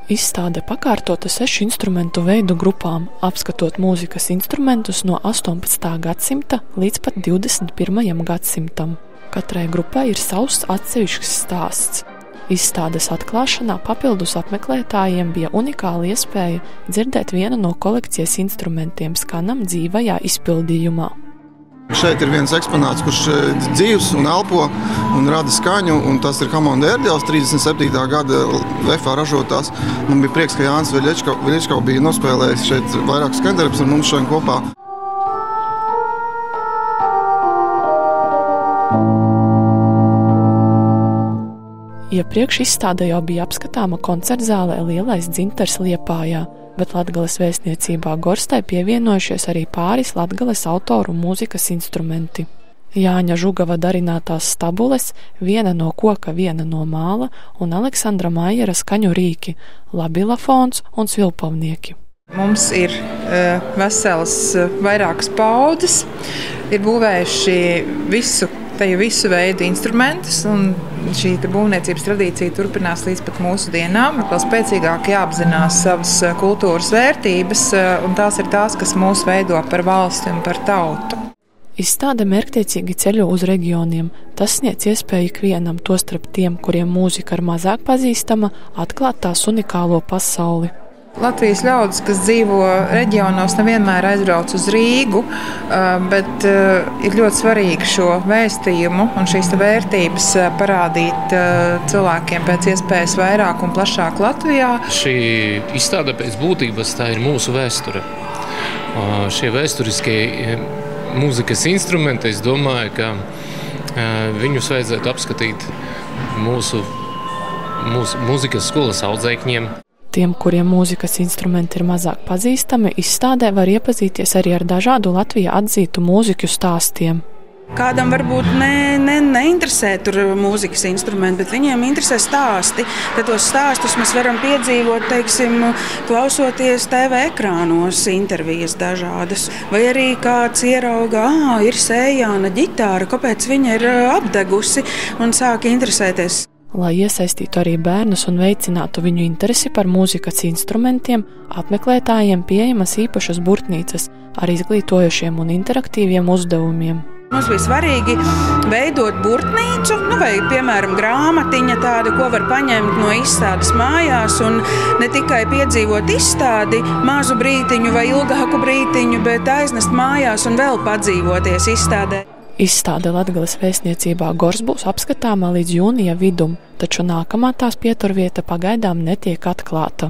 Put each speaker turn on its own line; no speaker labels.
Izstāde pakārtota 6 instrumentu veidu grupām, apskatot mūzikas instrumentus no 18. gadsimta līdz pat 21. gadsimtam. Katrai grupai ir savs atsevišķs stāsts. Izstādes atklāšanā papildus apmeklētājiem bija unikāla iespēja dzirdēt vienu no kolekcijas instrumentiem skanam dzīvajā izpildījumā.
Šeit ir viens eksponāts, kurš dzīvs un elpo un rada skaņu, un tas ir Hammond ērģeles 37. gada VFA ražotās. Man bija prieks, ka Jānis Veļičko bija nospēlējis šeit vairākus skaņdarbus ar mums šodien kopā.
Iepriekš izstāde jau bija apskatāma koncertzālē Lielais dzintars Liepājā, bet Latgales vēstniecībā Gorstai pievienojušies arī pāris Latgales autoru mūzikas instrumenti. Jāņa Žugava darinātās stabules, viena no koka, viena no māla un Aleksandra Maiera skaņu rīki, labilafons un svilpavnieki.
Mums ir vesels vairākas paudzes, ir būvējuši visu veidu instrumentus, un šī būvniecības tradīcija turpinās līdz pat mūsu dienām. Vēl spēcīgāk jāapzinās savas kultūras vērtības, un tās ir tās, kas mūs veido par valsti un par tautu.
Izstāde mērķtiecīgi ceļo uz reģioniem. Tas sniedz iespēju ikvienam, tostarp tiem, kuriem mūzika ir mazāk pazīstama, atklāt tās unikālo pasauli.
Latvijas ļaudis, kas dzīvo reģionos, nevienmēr aizbrauc uz Rīgu, bet ir ļoti svarīgi šo vēstījumu un šīs vērtības parādīt cilvēkiem pēc iespējas vairāk un plašāk Latvijā.
Šī izstāde pēc būtības tā ir mūsu vēsture. Šie vēsturiskie mūzikas instrumenti, es domāju, ka viņus vajadzētu apskatīt mūsu mūzikas skolas audzēkņiem.
Tiem, kuriem mūzikas instrumenti ir mazāk pazīstami, izstādē var iepazīties arī ar dažādu Latvijā atzītu mūziķu stāstiem.
Kādam varbūt neinteresē tur mūzikas instrumenti, bet viņiem interesē stāsti. Tad tos stāstus mēs varam piedzīvot, klausoties TV ekrānos, intervijas dažādas. Vai arī kāds ierauga, ir Sējāna ģitāra, kāpēc viņa ir apdegusi un sāk interesēties.
Lai iesaistītu arī bērnus un veicinātu viņu interesi par mūzikas instrumentiem, apmeklētājiem pieejamas īpašas burtnīcas ar izglītojošiem un interaktīviem uzdevumiem.
Mums bija svarīgi veidot burtnīcu, vai, piemēram, grāmatiņa tāda, ko var paņemt no izstādes mājās un ne tikai piedzīvot izstādi mazu brītiņu vai ilgāku brītiņu, bet aiznest mājās un vēl padzīvoties izstādē.
Izstāde Latgales vēstniecībā Gors būs apskatāma līdz jūnija vidum, taču nākamā tās pieturvieta pagaidām netiek atklāta.